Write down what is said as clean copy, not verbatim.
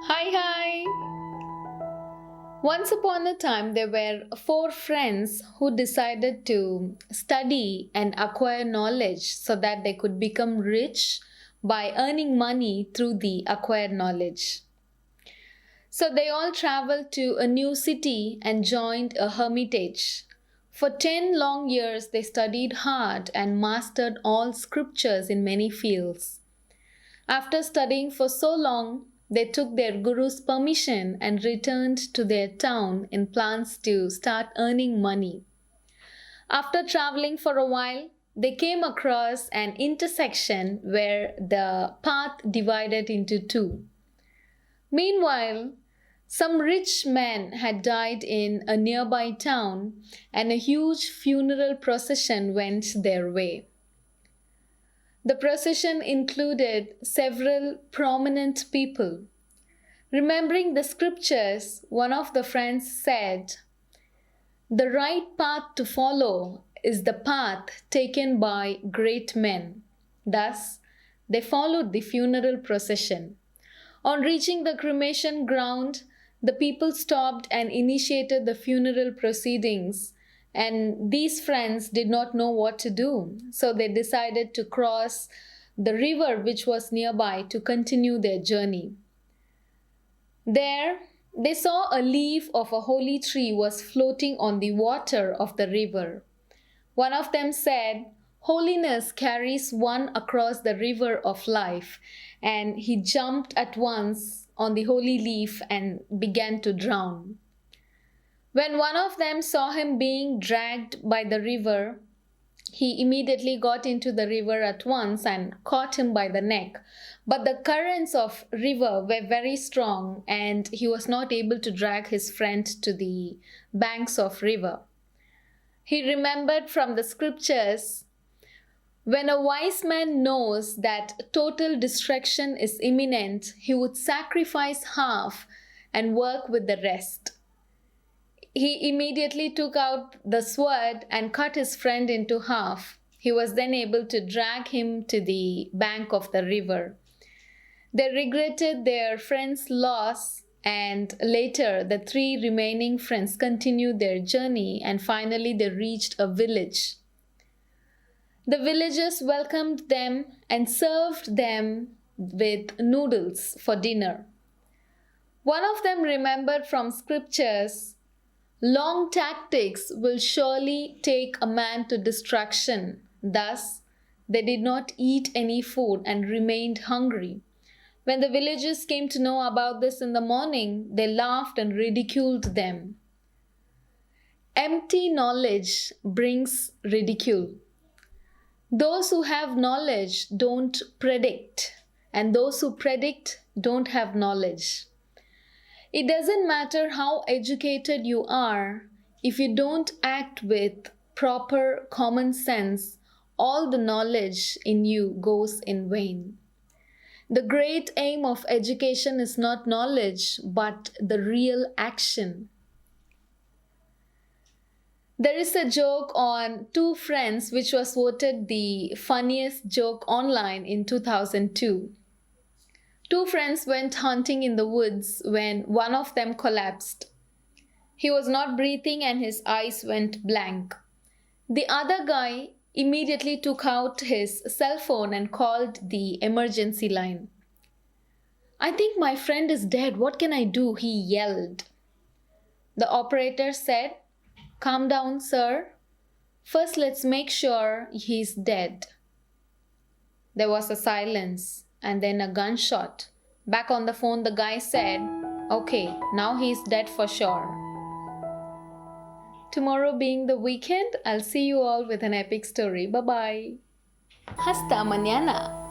Hi, hi! Once upon a time, there were four friends who decided to study and acquire knowledge so that they could become rich by earning money through the acquired knowledge. So they all traveled to a new city and joined a hermitage. For 10 long years, they studied hard and mastered all scriptures in many fields. After studying for so long, they took their guru's permission and returned to their town in plans to start earning money. After traveling for a while, they came across an intersection where the path divided into two. Meanwhile, some rich man had died in a nearby town, and a huge funeral procession went their way. The procession included several prominent people. Remembering the scriptures, one of the friends said, "The right path to follow is the path taken by great men." Thus, they followed the funeral procession. On reaching the cremation ground, the people stopped and initiated the funeral proceedings. And these friends did not know what to do, so they decided to cross the river which was nearby to continue their journey. There, they saw a leaf of a holy tree was floating on the water of the river. One of them said, "Holiness carries one across the river of life," and he jumped at once on the holy leaf and began to drown. When one of them saw him being dragged by the river, he immediately got into the river at once and caught him by the neck. But the currents of river were very strong and he was not able to drag his friend to the banks of river. He remembered from the scriptures, when a wise man knows that total destruction is imminent, he would sacrifice half and work with the rest. He immediately took out the sword and cut his friend into half. He was then able to drag him to the bank of the river. They regretted their friend's loss, and later the three remaining friends continued their journey, and finally they reached a village. The villagers welcomed them and served them with noodles for dinner. One of them remembered from scriptures, "Long tactics will surely take a man to destruction." Thus, they did not eat any food and remained hungry. When the villagers came to know about this in the morning, they laughed and ridiculed them. Empty knowledge brings ridicule. Those who have knowledge don't predict, and those who predict don't have knowledge. It doesn't matter how educated you are, if you don't act with proper common sense, all the knowledge in you goes in vain. The great aim of education is not knowledge, but the real action. There is a joke on two friends which was voted the funniest joke online in 2002. Two friends went hunting in the woods when one of them collapsed. He was not breathing and his eyes went blank. The other guy immediately took out his cell phone and called the emergency line. "I think my friend is dead. What can I do?" he yelled. The operator said, "Calm down, sir. First, let's make sure he's dead." There was a silence and then a gunshot. Back on the phone, the guy said, "Okay, now he's dead for sure." Tomorrow being the weekend, I'll see you all with an epic story. Bye-bye. Hasta mañana.